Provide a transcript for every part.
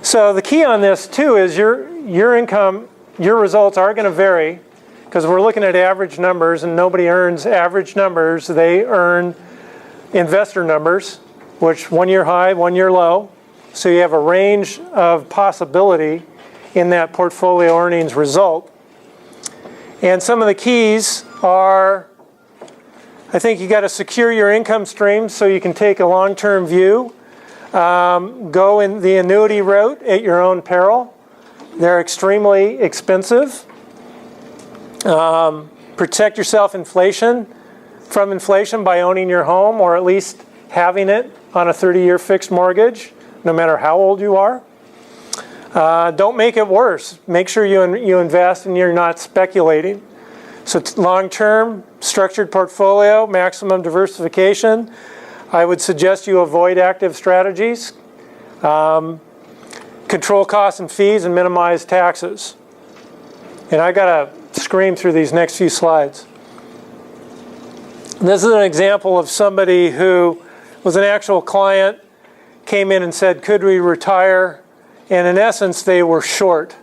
So the key on this too is your income, your results are going to vary because we're looking at average numbers, and nobody earns average numbers. They earn investor numbers, which 1 year high, 1 year low. So you have a range of possibility in that portfolio earnings result. And some of the keys are, I think you got to secure your income stream so you can take a long-term view. Go in the annuity route at your own peril. They're extremely expensive. Protect yourself from inflation by owning your home, or at least having it on a 30-year fixed mortgage, no matter how old you are. Don't make it worse. Make sure you invest and you're not speculating. So long-term, structured portfolio, maximum diversification. I would suggest you avoid active strategies. Control costs and fees and minimize taxes. And I got to scream through these next few slides. This is an example of somebody who was an actual client, came in and said, could we retire? And in essence, they were short.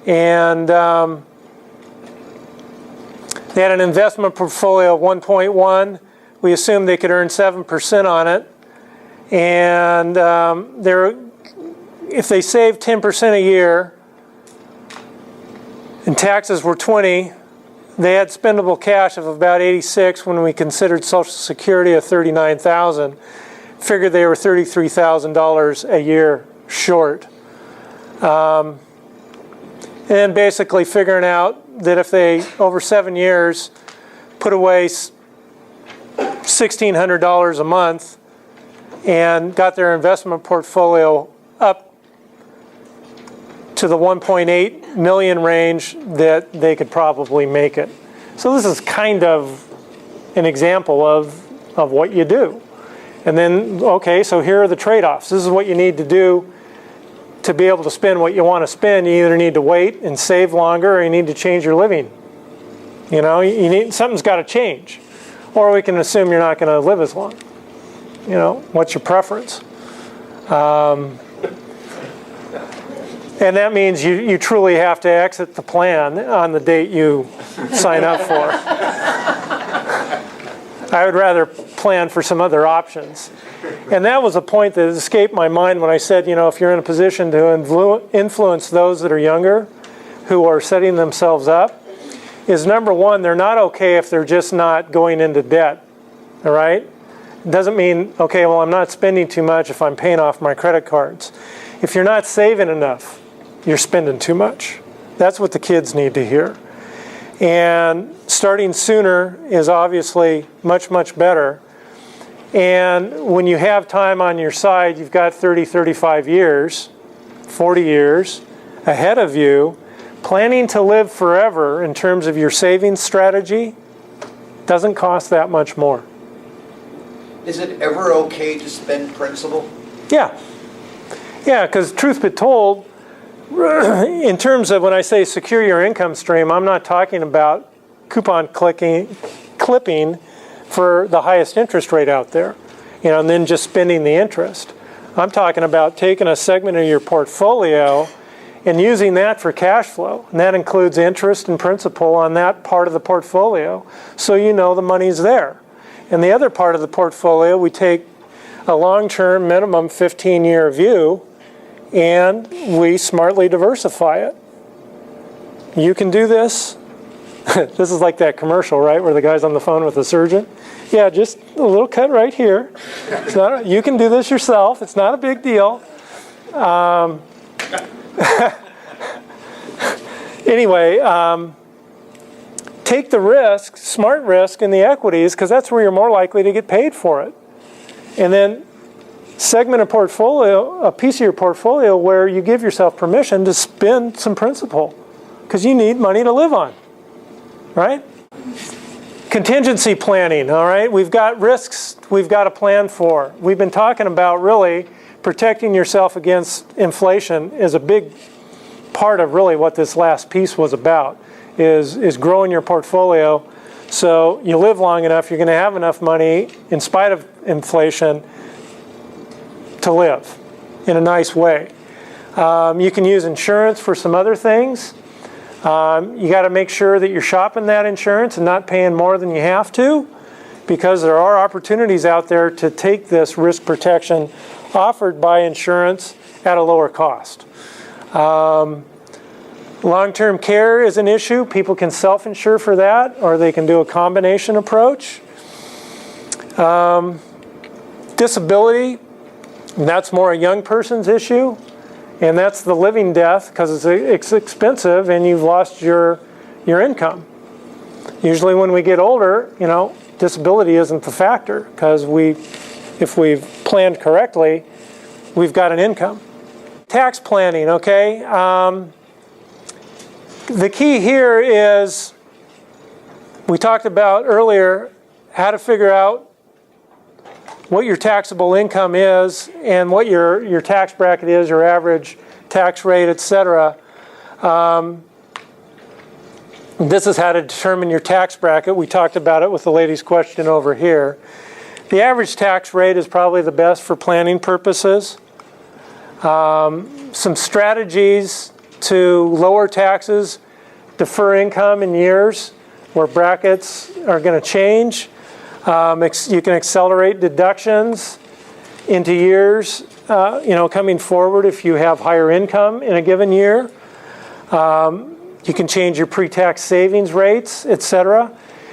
And they had an investment portfolio of 1.1. We assumed they could earn 7% on it. And if they saved 10% a year and taxes were 20, they had spendable cash of about 86 when we considered Social Security of 39,000. Figured they were $33,000 a year short. And basically figuring out that if they, over 7 years, put away $1,600 a month and got their investment portfolio up to the 1.8 million range, that they could probably make it. So this is kind of an example of what you do. And then, okay, so here are the trade-offs. This is what you need to do to be able to spend what you want to spend. You either need to wait and save longer, or you need to change your living. You know, something's got to change. Or we can assume you're not going to live as long. You know, what's your preference? And that means you truly have to exit the plan on the date you sign up for. I would rather plan for some other options. And that was a point that escaped my mind when I said, you know, if you're in a position to influence those that are younger, who are setting themselves up, is number one, they're not okay if they're just not going into debt, all right? It doesn't mean, okay, well, I'm not spending too much if I'm paying off my credit cards. If you're not saving enough, you're spending too much. That's what the kids need to hear. And starting sooner is obviously much, much better. And when you have time on your side, you've got 30, 35 years, 40 years ahead of you, planning to live forever in terms of your savings strategy doesn't cost that much more. Is it ever okay to spend principal? Yeah. Yeah, because truth be told, in terms of when I say secure your income stream, I'm not talking about coupon clipping for the highest interest rate out there, you know, and then just spending the interest. I'm talking about taking a segment of your portfolio and using that for cash flow. And that includes interest and principal on that part of the portfolio, so you know the money's there. And the other part of the portfolio, we take a long-term, minimum 15-year view, and we smartly diversify it. You can do this. This is like that commercial, right, where the guy's on the phone with the surgeon. Yeah, just a little cut right here. You can do this yourself. It's not a big deal. Anyway, take the risk, smart risk in the equities, because that's where you're more likely to get paid for it. And then segment a portfolio, a piece of your portfolio where you give yourself permission to spend some principal, because you need money to live on, right? Contingency planning, all right? We've got risks we've got to plan for. We've been talking about really protecting yourself against inflation is a big part of really what this last piece was about, is growing your portfolio so you live long enough, you're going to have enough money in spite of inflation to live in a nice way. You can use insurance for some other things. You got to make sure that you're shopping that insurance and not paying more than you have to, because there are opportunities out there to take this risk protection offered by insurance at a lower cost. Long-term care is an issue. People can self-insure for that, or they can do a combination approach. Disability, that's more a young person's issue, and that's the living death, because it's expensive and you've lost your income. Usually when we get older, disability isn't the factor, because if we've planned correctly, we've got an income. Tax planning, okay? The key here is, we talked about earlier, how to figure out what your taxable income is and what your tax bracket is, your average tax rate, etc. This is how to determine your tax bracket. We talked about it with the lady's question over here. The average tax rate is probably the best for planning purposes. Some strategies to lower taxes: defer income in years where brackets are going to change. You can accelerate deductions into years, coming forward if you have higher income in a given year. You can change your pre-tax savings rates, etc.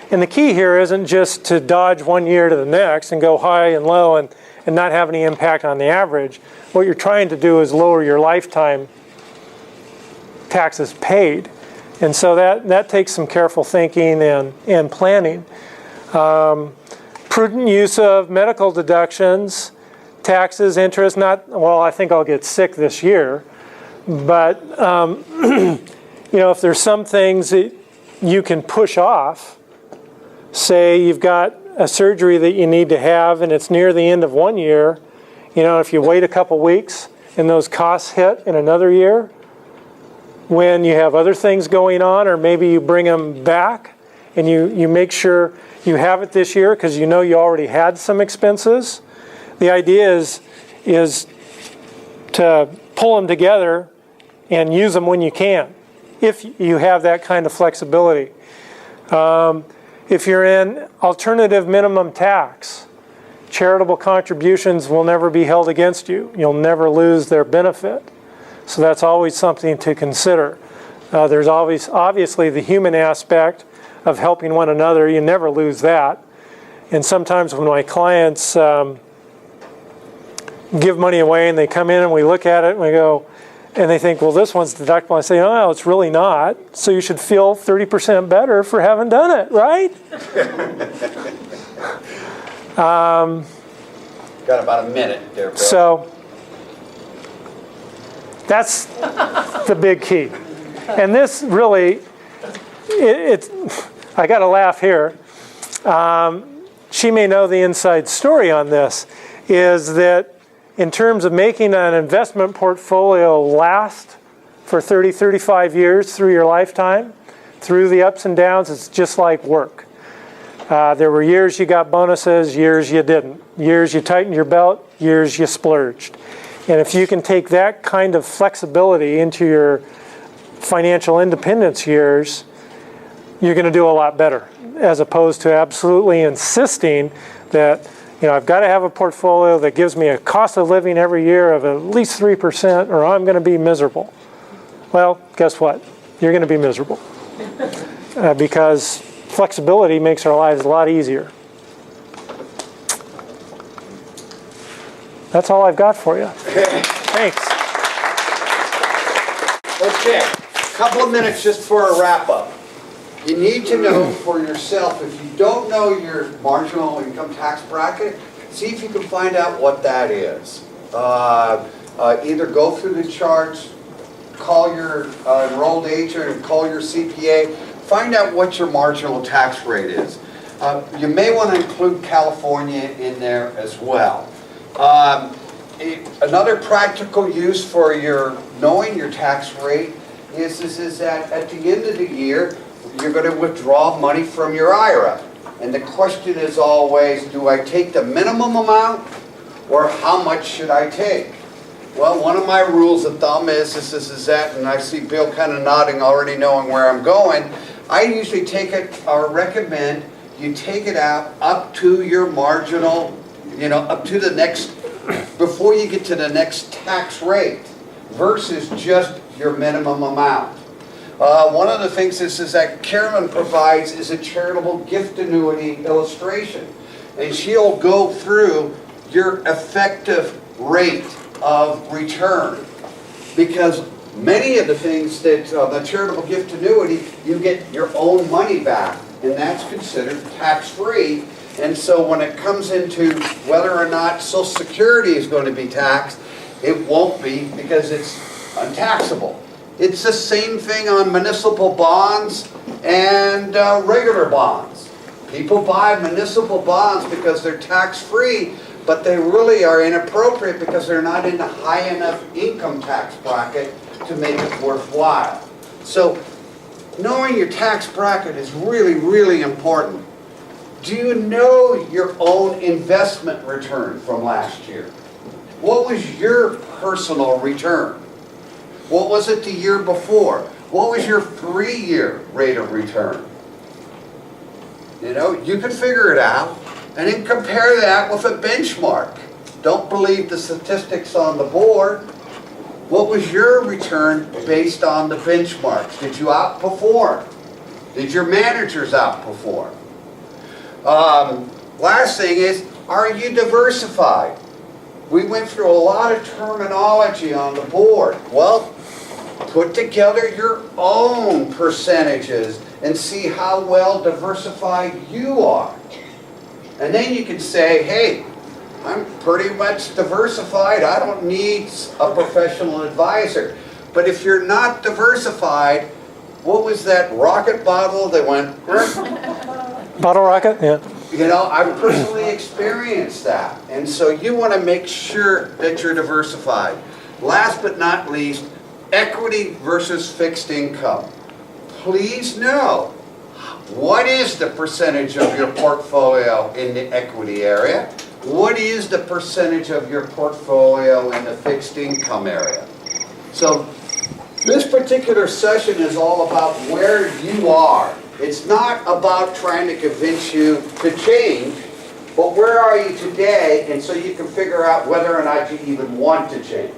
And the key here isn't just to dodge one year to the next and go high and low and not have any impact on the average. What you're trying to do is lower your lifetime taxes paid. And so that takes some careful thinking and planning. Prudent use of medical deductions, taxes, interest, I think I'll get sick this year. But, if there's some things that you can push off, say you've got a surgery that you need to have and it's near the end of one year, if you wait a couple weeks and those costs hit in another year, when you have other things going on, or maybe you bring them back and you make sure you have it this year because you already had some expenses. The idea is to pull them together and use them when you can, if you have that kind of flexibility. If you're in alternative minimum tax, charitable contributions will never be held against you. You'll never lose their benefit. So that's always something to consider. There's obviously the human aspect of helping one another. You never lose that. And sometimes when my clients give money away and they come in and we look at it and we go, and they think, well, this one's deductible. I say, oh, it's really not. So you should feel 30% better for having done it, right? Got about a minute there, Bill. So that's the big key. And this really, I got to laugh here. She may know the inside story on this, is that in terms of making an investment portfolio last for 30, 35 years through your lifetime, through the ups and downs, it's just like work. There were years you got bonuses, years you didn't. Years you tightened your belt, years you splurged. And if you can take that kind of flexibility into your financial independence years, you're going to do a lot better, as opposed to absolutely insisting that I've got to have a portfolio that gives me a cost of living every year of at least 3%, or I'm going to be miserable. Well, guess what? You're going to be miserable. Because flexibility makes our lives a lot easier. That's all I've got for you. Okay. Thanks. Okay, couple of minutes just for a wrap-up. You need to know for yourself, if you don't know your marginal income tax bracket, see if you can find out what that is. Either go through the charts, call your enrolled agent, call your CPA, find out what your marginal tax rate is. You may want to include California in there as well. Another practical use for knowing your tax rate is that at the end of the year, you're going to withdraw money from your IRA. And the question is always, do I take the minimum amount, or how much should I take? Well, one of my rules of thumb is that, and I see Bill kind of nodding, already knowing where I'm going. I usually take it, or recommend, you take it out up to your marginal, up to the next, before you get to the next tax rate, versus just your minimum amount. One of the things is that Carolyn provides is a charitable gift annuity illustration. And she'll go through your effective rate of return. Because many of the things that, the charitable gift annuity, you get your own money back. And that's considered tax-free. And so when it comes into whether or not Social Security is going to be taxed, it won't be because it's untaxable. It's the same thing on municipal bonds and regular bonds. People buy municipal bonds because they're tax-free, but they really are inappropriate because they're not in a high enough income tax bracket to make it worthwhile. So knowing your tax bracket is really, really important. Do you know your own investment return from last year? What was your personal return? What was it the year before? What was your 3-year rate of return? You can figure it out and then compare that with a benchmark. Don't believe the statistics on the board. What was your return based on the benchmarks? Did you outperform? Did your managers outperform? Last thing is, are you diversified? We went through a lot of terminology on the board. Well, put together your own percentages and see how well diversified you are. And then you can say, hey, I'm pretty much diversified. I don't need a professional advisor. But if you're not diversified, what was that rocket bottle that went? Bottle rocket? Yeah. I personally experienced that. And so you want to make sure that you're diversified. Last but not least, equity versus fixed income. Please know, what is the percentage of your portfolio in the equity area? What is the percentage of your portfolio in the fixed income area? So this particular session is all about where you are. It's not about trying to convince you to change, but where are you today, and so you can figure out whether or not you even want to change.